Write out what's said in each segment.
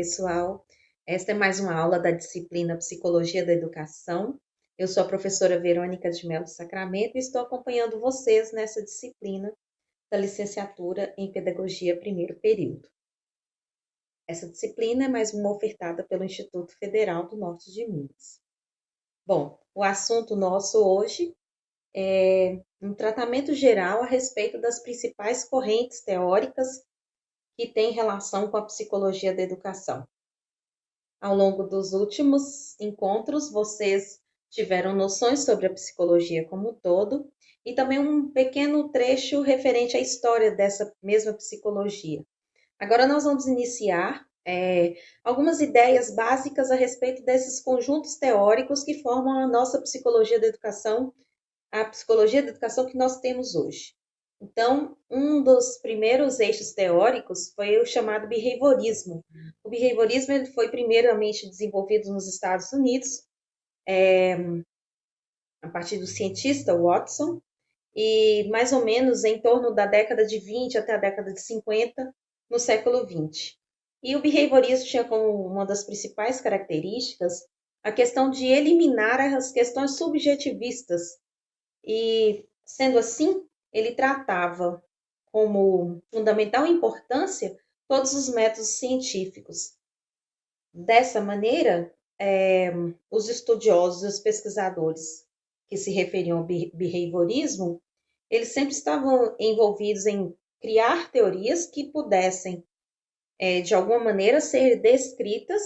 pessoal. Esta é mais uma aula da disciplina Psicologia da Educação. Eu sou a professora Verônica de Mello Sacramento e estou acompanhando vocês nessa disciplina da licenciatura em Pedagogia primeiro período. Essa disciplina é mais uma ofertada pelo Instituto Federal do Norte de Minas. Bom, o assunto nosso hoje é um tratamento geral a respeito das principais correntes teóricas que têm relação com a psicologia da educação. Ao longo dos últimos encontros, vocês tiveram noções sobre a psicologia como um todo e também um pequeno trecho referente à história dessa mesma psicologia. Agora nós vamos iniciar algumas ideias básicas a respeito desses conjuntos teóricos que formam a nossa psicologia da educação, a psicologia da educação que nós temos hoje. Então, um dos primeiros eixos teóricos foi o chamado behaviorismo. O behaviorismo ele foi primeiramente desenvolvido nos Estados Unidos, a partir do cientista Watson, e mais ou menos em torno da década de 20 até a década de 50, no século 20. E o behaviorismo tinha como uma das principais características a questão de eliminar as questões subjetivistas. E, sendo assim, ele tratava como fundamental importância todos os métodos científicos. Dessa maneira, os estudiosos e os pesquisadores que se referiam ao behaviorismo, eles sempre estavam envolvidos em criar teorias que pudessem, de alguma maneira, ser descritas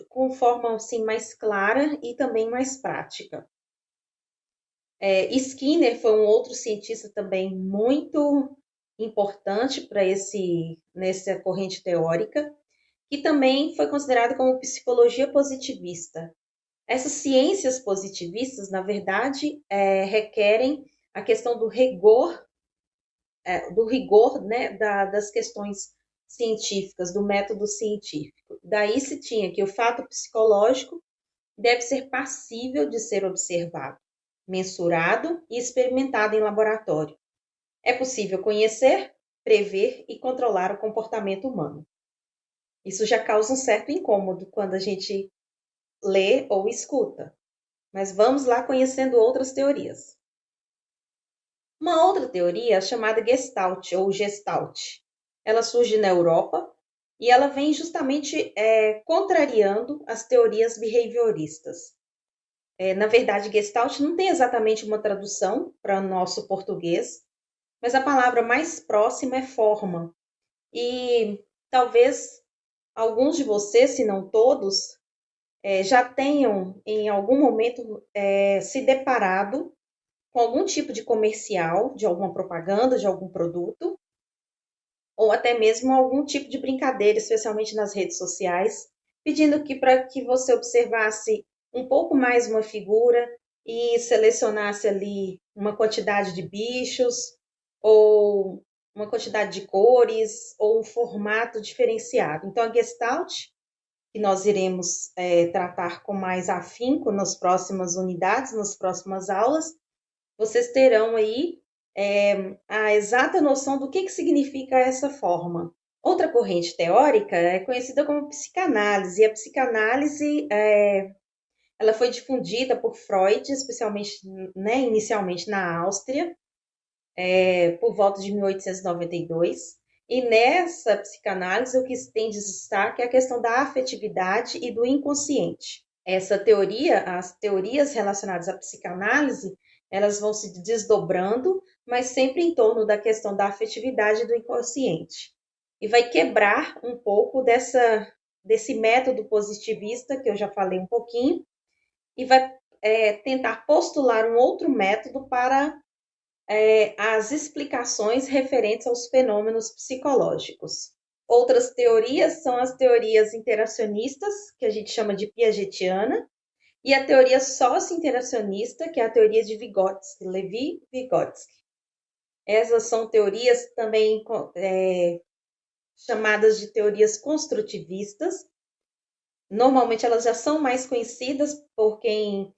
com forma assim, mais clara e também mais prática. Skinner foi um outro cientista também muito importante para nessa corrente teórica, que também foi considerado como psicologia positivista. Essas ciências positivistas, na verdade, requerem a questão do rigor, né, das questões científicas, do método científico. Daí se tinha que o fato psicológico deve ser passível de ser observado, mensurado e experimentado em laboratório. É possível conhecer, prever e controlar o comportamento humano. Isso já causa um certo incômodo quando a gente lê ou escuta. Mas vamos lá conhecendo outras teorias. Uma outra teoria é chamada Gestalt ou Gestalt. Ela surge na Europa e ela vem justamente contrariando as teorias behavioristas. Na verdade, Gestalt não tem exatamente uma tradução para o nosso português, mas a palavra mais próxima é forma. E talvez alguns de vocês, se não todos, já tenham em algum momento se deparado com algum tipo de comercial, de alguma propaganda, de algum produto, ou até mesmo algum tipo de brincadeira, especialmente nas redes sociais, pedindo para que você observasse um pouco mais uma figura e selecionasse ali uma quantidade de bichos, ou uma quantidade de cores, ou um formato diferenciado. Então, a Gestalt, que nós iremos tratar com mais afinco nas próximas unidades, nas próximas aulas, vocês terão aí a exata noção do que significa essa forma. Outra corrente teórica é conhecida como psicanálise, e a psicanálise ela foi difundida por Freud, especialmente, né, inicialmente na Áustria, por volta de 1892, e nessa psicanálise o que se tem de destaque é a questão da afetividade e do inconsciente. Essa teoria, as teorias relacionadas à psicanálise, elas vão se desdobrando, mas sempre em torno da questão da afetividade e do inconsciente. E vai quebrar um pouco desse método positivista, que eu já falei um pouquinho, e vai tentar postular um outro método para as explicações referentes aos fenômenos psicológicos. Outras teorias são as teorias interacionistas, que a gente chama de piagetiana, e a teoria socio-interacionista, que é a teoria de Vygotsky, Levi-Vygotsky. Essas são teorias também chamadas de teorias construtivistas. Normalmente elas já são mais conhecidas por quem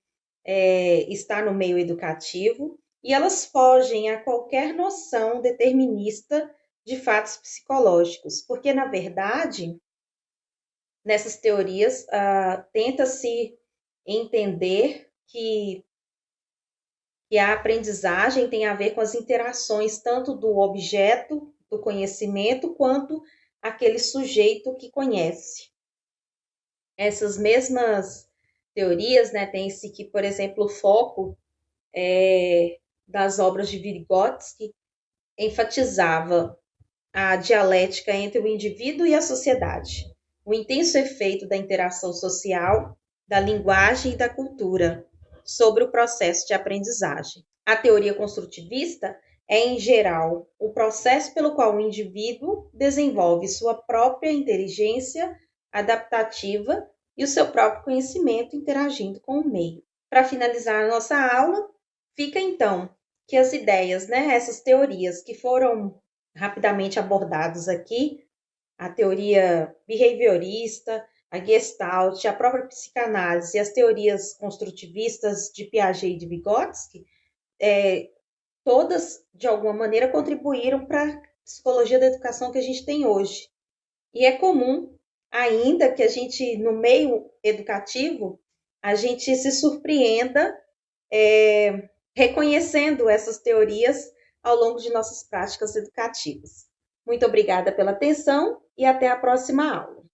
está no meio educativo, e elas fogem a qualquer noção determinista de fatos psicológicos, porque, na verdade, Nessas teorias, tenta-se entender que a aprendizagem tem a ver com as interações tanto do objeto do conhecimento quanto aquele sujeito que conhece. Essas mesmas teorias, né, tem-se que, por exemplo, o foco das obras de Vygotsky enfatizava a dialética entre o indivíduo e a sociedade, o intenso efeito da interação social, da linguagem e da cultura sobre o processo de aprendizagem. A teoria construtivista é, em geral, o processo pelo qual o indivíduo desenvolve sua própria inteligência adaptativa e o seu próprio conhecimento interagindo com o meio. Para finalizar a nossa aula, fica então que as ideias, né, essas teorias que foram rapidamente abordadas aqui, a teoria behaviorista, a Gestalt, a própria psicanálise e as teorias construtivistas de Piaget e de Vygotsky, todas, de alguma maneira, contribuíram para a psicologia da educação que a gente tem hoje. E é comum, ainda que a gente, no meio educativo, a gente se surpreenda reconhecendo essas teorias ao longo de nossas práticas educativas. Muito obrigada pela atenção e até a próxima aula.